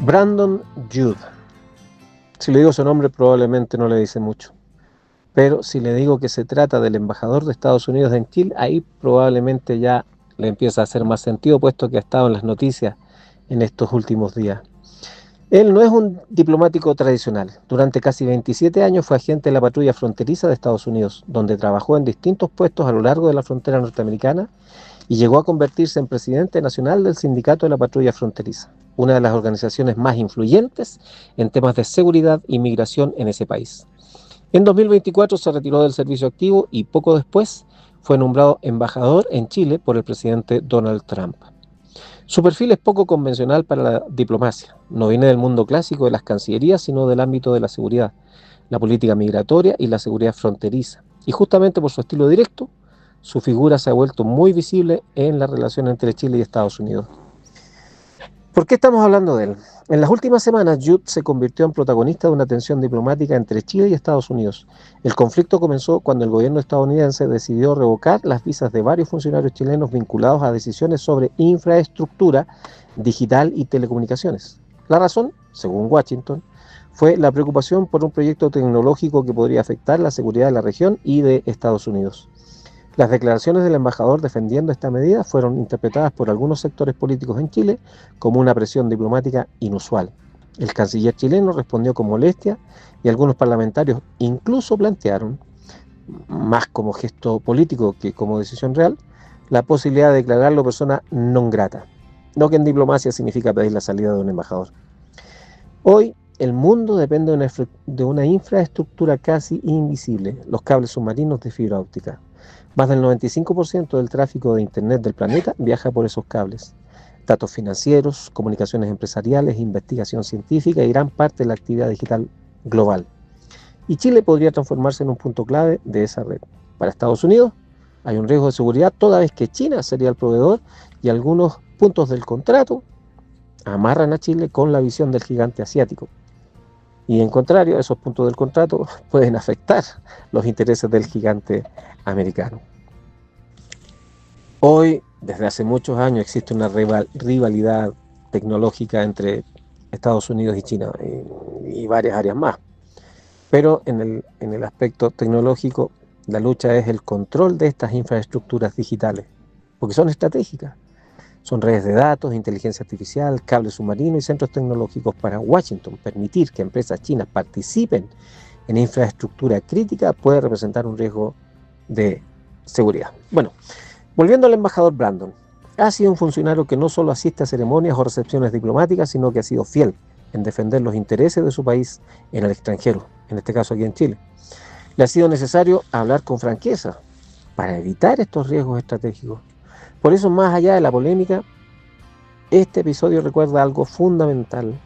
Brandon Judd. Si le digo su nombre probablemente no le dice mucho, pero si le digo que se trata del embajador de Estados Unidos en Chile, ahí probablemente ya le empieza a hacer más sentido, puesto que ha estado en las noticias en estos últimos días. Él no es un diplomático tradicional. Durante casi 27 años fue agente de la patrulla fronteriza de Estados Unidos, donde trabajó en distintos puestos a lo largo de la frontera norteamericana y llegó a convertirse en presidente nacional del Sindicato de la Patrulla Fronteriza, una de las organizaciones más influyentes en temas de seguridad y migración en ese país. En 2024 se retiró del servicio activo y poco después fue nombrado embajador en Chile por el presidente Donald Trump. Su perfil es poco convencional para la diplomacia. No viene del mundo clásico de las cancillerías, sino del ámbito de la seguridad, la política migratoria y la seguridad fronteriza. Y justamente por su estilo directo, su figura se ha vuelto muy visible en la relación entre Chile y Estados Unidos. ¿Por qué estamos hablando de él? En las últimas semanas, Judd se convirtió en protagonista de una tensión diplomática entre Chile y Estados Unidos. El conflicto comenzó cuando el gobierno estadounidense decidió revocar las visas de varios funcionarios chilenos vinculados a decisiones sobre infraestructura digital y telecomunicaciones. La razón, según Washington, fue la preocupación por un proyecto tecnológico que podría afectar la seguridad de la región y de Estados Unidos. Las declaraciones del embajador defendiendo esta medida fueron interpretadas por algunos sectores políticos en Chile como una presión diplomática inusual. El canciller chileno respondió con molestia y algunos parlamentarios incluso plantearon, más como gesto político que como decisión real, la posibilidad de declararlo persona non grata, lo que en diplomacia significa pedir la salida de un embajador. Hoy el mundo depende de una infraestructura casi invisible, los cables submarinos de fibra óptica. Más del 95% del tráfico de Internet del planeta viaja por esos cables. Datos financieros, comunicaciones empresariales, investigación científica y gran parte de la actividad digital global. Y Chile podría transformarse en un punto clave de esa red. Para Estados Unidos hay un riesgo de seguridad toda vez que China sería el proveedor y algunos puntos del contrato amarran a Chile con la visión del gigante asiático. Y en contrario, esos puntos del contrato pueden afectar los intereses del gigante americano. Hoy, desde hace muchos años, existe una rivalidad tecnológica entre Estados Unidos y China y varias áreas más. Pero en el aspecto tecnológico, la lucha es el control de estas infraestructuras digitales, porque son estratégicas. Son redes de datos, inteligencia artificial, cables submarinos y centros tecnológicos. Para Washington, permitir que empresas chinas participen en infraestructura crítica puede representar un riesgo de seguridad. Bueno, volviendo al embajador Brandon, ha sido un funcionario que no solo asiste a ceremonias o recepciones diplomáticas, sino que ha sido fiel en defender los intereses de su país en el extranjero, en este caso aquí en Chile. Le ha sido necesario hablar con franqueza para evitar estos riesgos estratégicos. Por eso, más allá de la polémica, este episodio recuerda algo fundamental.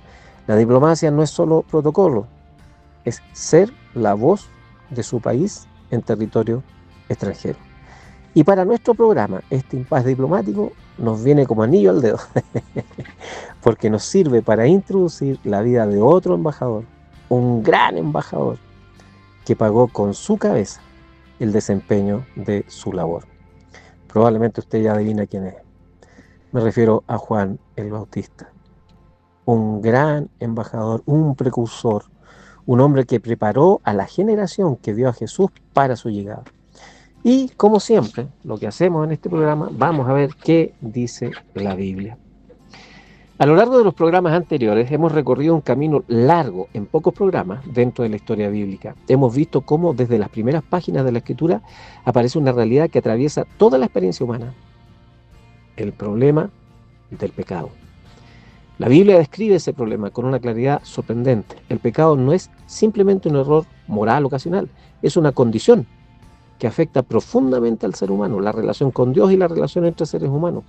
La diplomacia no es solo protocolo, es ser la voz de su país en territorio extranjero. Y para nuestro programa, este impasse diplomático nos viene como anillo al dedo, porque nos sirve para introducir la vida de otro embajador, un gran embajador, que pagó con su cabeza el desempeño de su labor. Probablemente usted ya adivina quién es. Me refiero a Juan el Bautista, un gran embajador, un precursor, un hombre que preparó a la generación que vio a Jesús para su llegada. Y como siempre, lo que hacemos en este programa, vamos a ver qué dice la Biblia. A lo largo de los programas anteriores hemos recorrido un camino largo en pocos programas dentro de la historia bíblica. Hemos visto cómo desde las primeras páginas de la Escritura aparece una realidad que atraviesa toda la experiencia humana: el problema del pecado. La Biblia describe ese problema con una claridad sorprendente. El pecado no es simplemente un error moral ocasional, es una condición que afecta profundamente al ser humano, la relación con Dios y la relación entre seres humanos.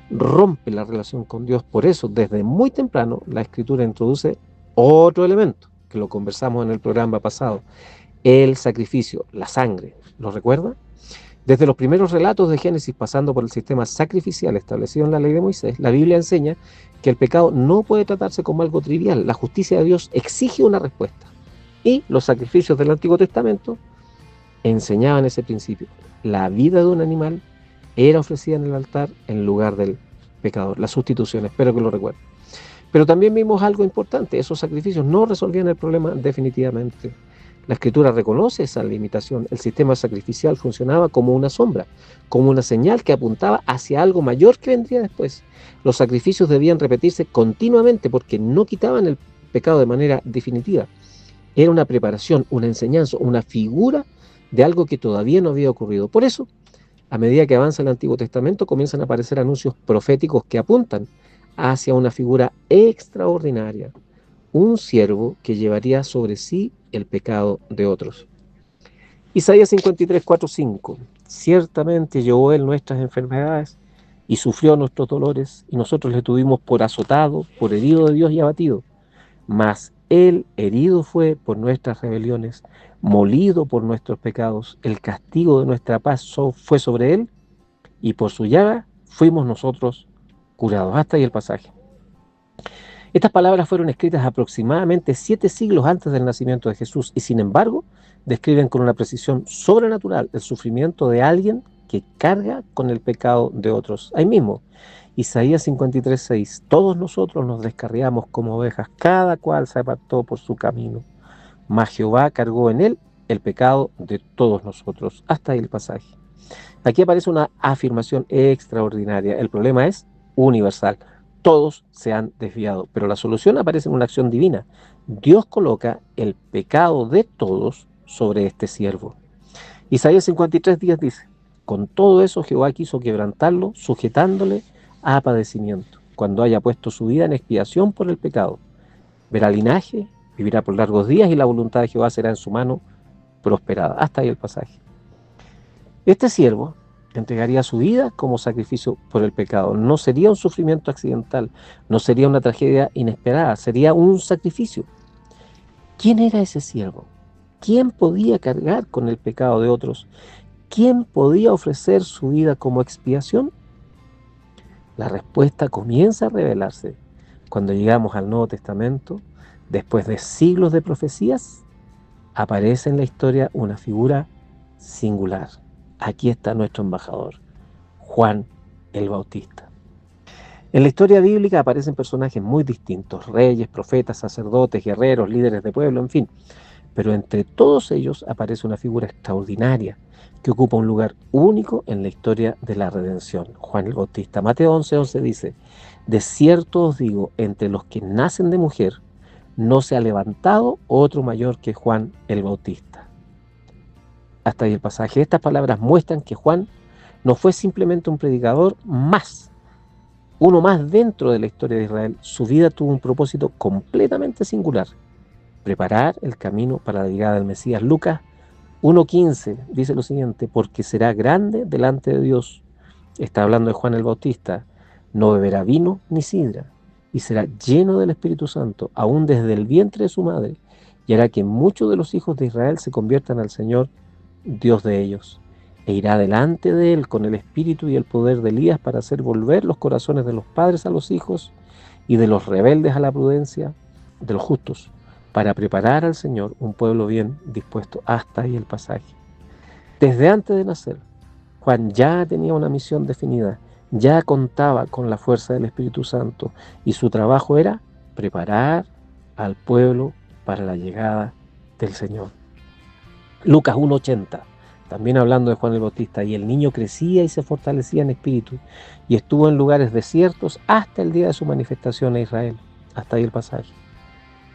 Rompe la relación con Dios. Por eso, desde muy temprano, la Escritura introduce otro elemento, que lo conversamos en el programa pasado: el sacrificio, la sangre. ¿Lo recuerda? Desde los primeros relatos de Génesis, pasando por el sistema sacrificial establecido en la ley de Moisés, la Biblia enseña que el pecado no puede tratarse como algo trivial. La justicia de Dios exige una respuesta. Y los sacrificios del Antiguo Testamento enseñaban ese principio. La vida de un animal era ofrecida en el altar en lugar del pecador. La sustitución, espero que lo recuerden. Pero también vimos algo importante: esos sacrificios no resolvían el problema definitivamente. La Escritura reconoce esa limitación. El sistema sacrificial funcionaba como una sombra, como una señal que apuntaba hacia algo mayor que vendría después. Los sacrificios debían repetirse continuamente porque no quitaban el pecado de manera definitiva. Era una preparación, una enseñanza, una figura de algo que todavía no había ocurrido. Por eso, a medida que avanza el Antiguo Testamento, comienzan a aparecer anuncios proféticos que apuntan hacia una figura extraordinaria, un siervo que llevaría sobre sí el pecado de otros. Isaías 53, 4, 5. Ciertamente llevó él nuestras enfermedades y sufrió nuestros dolores, y nosotros le tuvimos por azotado, por herido de Dios y abatido. Mas él herido fue por nuestras rebeliones, molido por nuestros pecados. El castigo de nuestra paz fue sobre él, y por su llaga fuimos nosotros curados. Hasta ahí el pasaje. Estas palabras fueron escritas aproximadamente 7 siglos antes del nacimiento de Jesús y, sin embargo, describen con una precisión sobrenatural el sufrimiento de alguien que carga con el pecado de otros. Ahí mismo, Isaías 53, 6. Todos nosotros nos descarriamos como ovejas, cada cual se apartó por su camino, mas Jehová cargó en él el pecado de todos nosotros. Hasta ahí el pasaje. Aquí aparece una afirmación extraordinaria. El problema es universal. Todos se han desviado, pero la solución aparece en una acción divina. Dios coloca el pecado de todos sobre este siervo. Isaías 53, 10 dice: con todo eso Jehová quiso quebrantarlo, sujetándole a padecimiento, cuando haya puesto su vida en expiación por el pecado. Verá linaje, vivirá por largos días, y la voluntad de Jehová será en su mano prosperada. Hasta ahí el pasaje. Este siervo entregaría su vida como sacrificio por el pecado. No sería un sufrimiento accidental, no sería una tragedia inesperada, sería un sacrificio. ¿Quién era ese siervo? ¿Quién podía cargar con el pecado de otros? ¿Quién podía ofrecer su vida como expiación? La respuesta comienza a revelarse cuando llegamos al Nuevo Testamento. Después de siglos de profecías, aparece en la historia una figura singular. Aquí está nuestro embajador, Juan el Bautista. En la historia bíblica aparecen personajes muy distintos: reyes, profetas, sacerdotes, guerreros, líderes de pueblo, en fin. Pero entre todos ellos aparece una figura extraordinaria que ocupa un lugar único en la historia de la redención: Juan el Bautista. Mateo 11, 11 dice: de cierto os digo, entre los que nacen de mujer, no se ha levantado otro mayor que Juan el Bautista. Hasta ahí el pasaje. Estas palabras muestran que Juan no fue simplemente un predicador más, uno más dentro de la historia de Israel. Su vida tuvo un propósito completamente singular: preparar el camino para la llegada del Mesías. Lucas 1:15 dice lo siguiente: porque será grande delante de Dios. Está hablando de Juan el Bautista. No beberá vino ni sidra, y será lleno del Espíritu Santo, aún desde el vientre de su madre, y hará que muchos de los hijos de Israel se conviertan al Señor, Dios de ellos, e irá delante de él con el espíritu y el poder de Elías para hacer volver los corazones de los padres a los hijos y de los rebeldes a la prudencia de los justos, para preparar al Señor un pueblo bien dispuesto. Hasta ahí el pasaje. Desde antes de nacer, Juan ya tenía una misión definida, ya contaba con la fuerza del Espíritu Santo, y su trabajo era preparar al pueblo para la llegada del Señor. Lucas 1:80, también hablando de Juan el Bautista: y el niño crecía y se fortalecía en espíritu, y estuvo en lugares desiertos hasta el día de su manifestación a Israel. Hasta ahí el pasaje.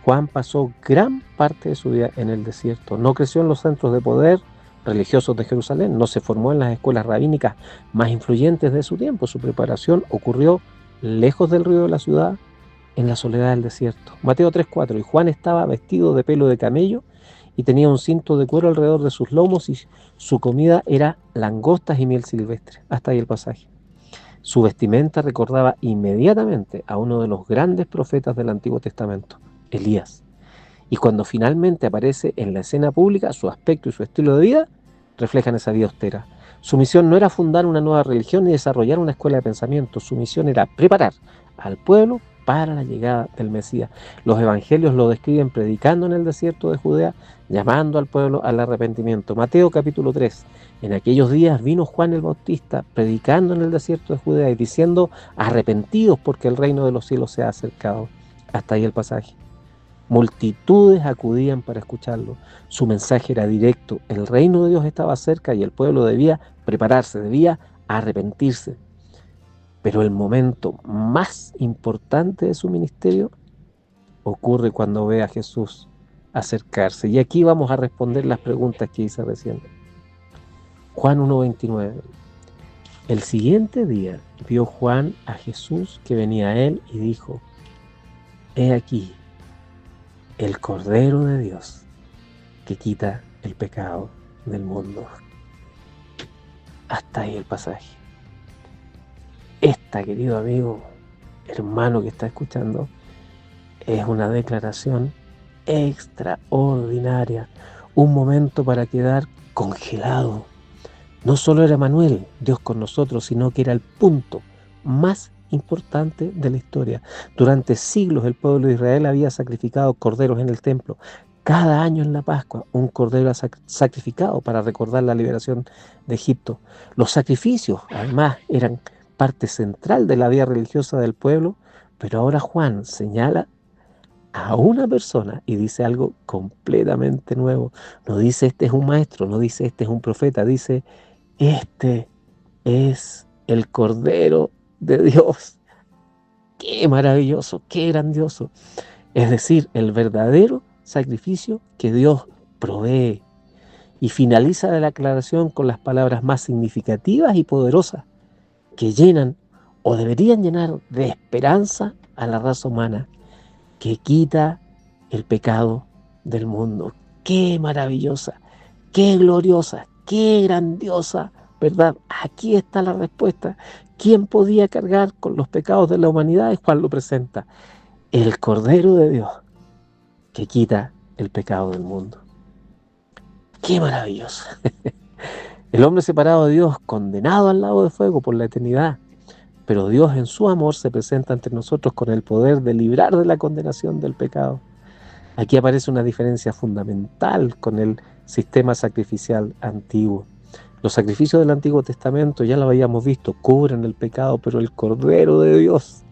Juan pasó gran parte de su vida en el desierto. No creció en los centros de poder religiosos de Jerusalén, no se formó en las escuelas rabínicas más influyentes de su tiempo. Su preparación ocurrió lejos del ruido de la ciudad, en la soledad del desierto. Mateo 3:4, y Juan estaba vestido de pelo de camello y tenía un cinto de cuero alrededor de sus lomos, y su comida era langostas y miel silvestre. Hasta ahí el pasaje. Su vestimenta recordaba inmediatamente a uno de los grandes profetas del Antiguo Testamento, Elías. Y cuando finalmente aparece en la escena pública, su aspecto y su estilo de vida reflejan esa vida austera. Su misión no era fundar una nueva religión ni desarrollar una escuela de pensamiento. Su misión era preparar al pueblo para la llegada del Mesías. Los evangelios lo describen predicando en el desierto de Judea, llamando al pueblo al arrepentimiento. Mateo capítulo 3. En aquellos días vino Juan el Bautista predicando en el desierto de Judea y diciendo: arrepentidos, porque el reino de los cielos se ha acercado. Hasta ahí el pasaje. Multitudes acudían para escucharlo. Su mensaje era directo. El reino de Dios estaba cerca y el pueblo debía prepararse, debía arrepentirse. Pero el momento más importante de su ministerio ocurre cuando ve a Jesús acercarse. Y aquí vamos a responder las preguntas que hice recién. Juan 1:29. El siguiente día vio Juan a Jesús que venía a él y dijo: He aquí el Cordero de Dios que quita el pecado del mundo. Hasta ahí el pasaje. Esta, querido amigo, hermano que está escuchando, es una declaración extraordinaria, un momento para quedar congelado. No solo era Manuel, Dios con nosotros, sino que era el punto más importante de la historia. Durante siglos el pueblo de Israel había sacrificado corderos en el templo. Cada año en la Pascua un cordero era sacrificado para recordar la liberación de Egipto. Los sacrificios, además, eran parte central de la vida religiosa del pueblo, pero ahora Juan señala a una persona y dice algo completamente nuevo. No dice este es un maestro, no dice este es un profeta, dice este es el Cordero de Dios. ¡Qué maravilloso, qué grandioso! Es decir, el verdadero sacrificio que Dios provee. Y finaliza la declaración con las palabras más significativas y poderosas que llenan o deberían llenar de esperanza a la raza humana, que quita el pecado del mundo. ¡Qué maravillosa! ¡Qué gloriosa! ¡Qué grandiosa! ¿Verdad? Aquí está la respuesta. ¿Quién podía cargar con los pecados de la humanidad? Es Juan lo presenta. El Cordero de Dios que quita el pecado del mundo. ¡Qué maravilloso! El hombre separado de Dios, condenado al lago de fuego por la eternidad. Pero Dios en su amor se presenta ante nosotros con el poder de librar de la condenación del pecado. Aquí aparece una diferencia fundamental con el sistema sacrificial antiguo. Los sacrificios del Antiguo Testamento, ya lo habíamos visto, cubren el pecado, pero el Cordero de Dios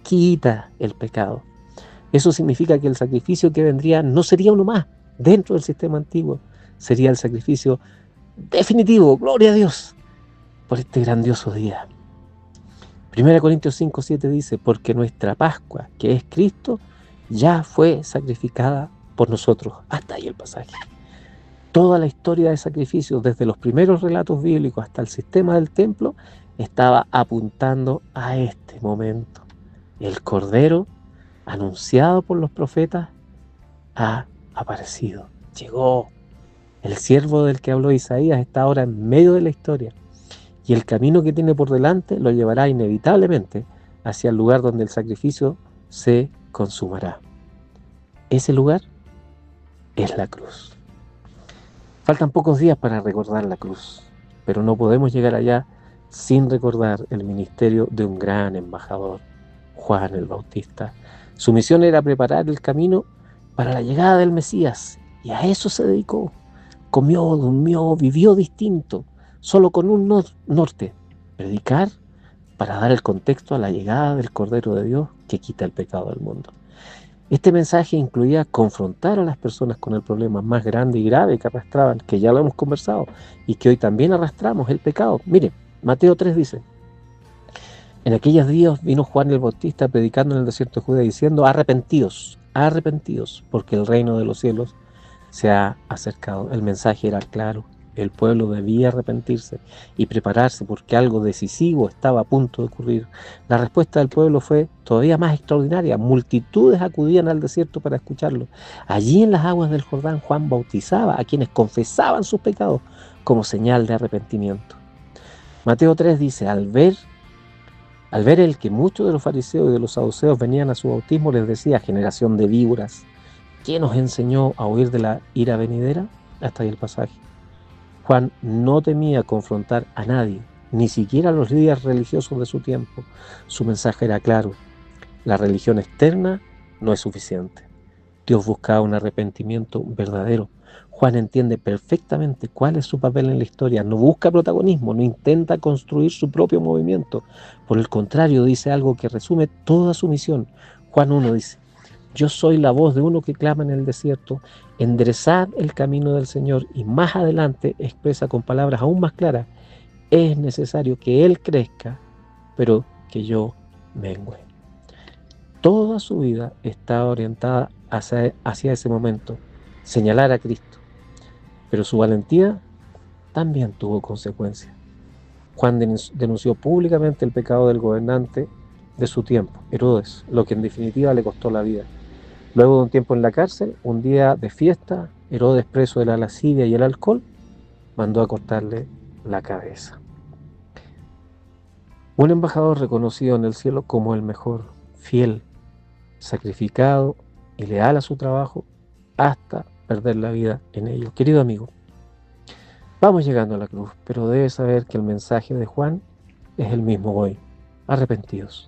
quita el pecado. Eso significa que el sacrificio que vendría no sería uno más dentro del sistema antiguo, sería el sacrificio definitivo, gloria a Dios, por este grandioso día. 1 Corintios 5:7 dice, porque nuestra Pascua, que es Cristo, ya fue sacrificada por nosotros. Hasta ahí el pasaje. Toda la historia de sacrificios, desde los primeros relatos bíblicos hasta el sistema del templo, estaba apuntando a este momento. El Cordero, anunciado por los profetas, ha aparecido. Llegó. El siervo del que habló Isaías está ahora en medio de la historia. Y el camino que tiene por delante lo llevará inevitablemente hacia el lugar donde el sacrificio se consumará. Ese lugar es la cruz. Faltan pocos días para recordar la cruz, pero no podemos llegar allá sin recordar el ministerio de un gran embajador, Juan el Bautista. Su misión era preparar el camino para la llegada del Mesías, y a eso se dedicó. Comió, durmió, vivió distinto, solo con un norte: predicar para dar el contexto a la llegada del Cordero de Dios que quita el pecado del mundo. Este mensaje incluía confrontar a las personas con el problema más grande y grave que arrastraban, que ya lo hemos conversado, y que hoy también arrastramos, el pecado. Mire, Mateo 3 dice, en aquellos días vino Juan el Bautista predicando en el desierto de Judea diciendo, arrepentidos, arrepentidos, porque el reino de los cielos se ha acercado. El mensaje era claro. El pueblo debía arrepentirse y prepararse porque algo decisivo estaba a punto de ocurrir. La respuesta del pueblo fue todavía más extraordinaria. Multitudes acudían al desierto para escucharlo. Allí en las aguas del Jordán, Juan bautizaba a quienes confesaban sus pecados como señal de arrepentimiento. Mateo 3 dice, al ver el que muchos de los fariseos y de los saduceos venían a su bautismo, les decía, generación de víboras, ¿quién os enseñó a huir de la ira venidera? Hasta ahí el pasaje. Juan no temía confrontar a nadie, ni siquiera a los líderes religiosos de su tiempo. Su mensaje era claro: la religión externa no es suficiente. Dios buscaba un arrepentimiento verdadero. Juan entiende perfectamente cuál es su papel en la historia. No busca protagonismo, no intenta construir su propio movimiento. Por el contrario, dice algo que resume toda su misión. Juan 1 dice: yo soy la voz de uno que clama en el desierto, enderezad el camino del Señor. Y más adelante expresa con palabras aún más claras: es necesario que Él crezca, pero que yo mengüe. Toda su vida está orientada hacia ese momento, señalar a Cristo, pero su valentía también tuvo consecuencias. Juan denunció públicamente el pecado del gobernante de su tiempo, Herodes, lo que en definitiva le costó la vida. Luego de un tiempo en la cárcel, un día de fiesta, Herodes, preso de la lascivia y el alcohol, mandó a cortarle la cabeza. Un embajador reconocido en el cielo como el mejor, fiel, sacrificado y leal a su trabajo hasta perder la vida en ello. Querido amigo, vamos llegando a la cruz, pero debes saber que el mensaje de Juan es el mismo hoy. Arrepentidos.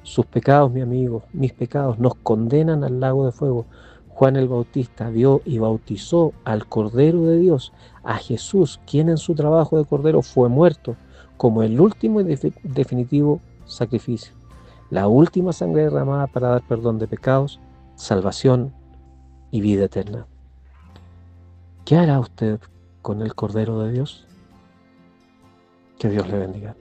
Sus pecados, mi amigo, mis pecados nos condenan al lago de fuego. Juan el Bautista vio y bautizó al Cordero de Dios, a Jesús, quien en su trabajo de Cordero fue muerto como el último y definitivo sacrificio, la última sangre derramada para dar perdón de pecados, salvación y vida eterna. ¿Qué hará usted con el Cordero de Dios? Que Dios le bendiga.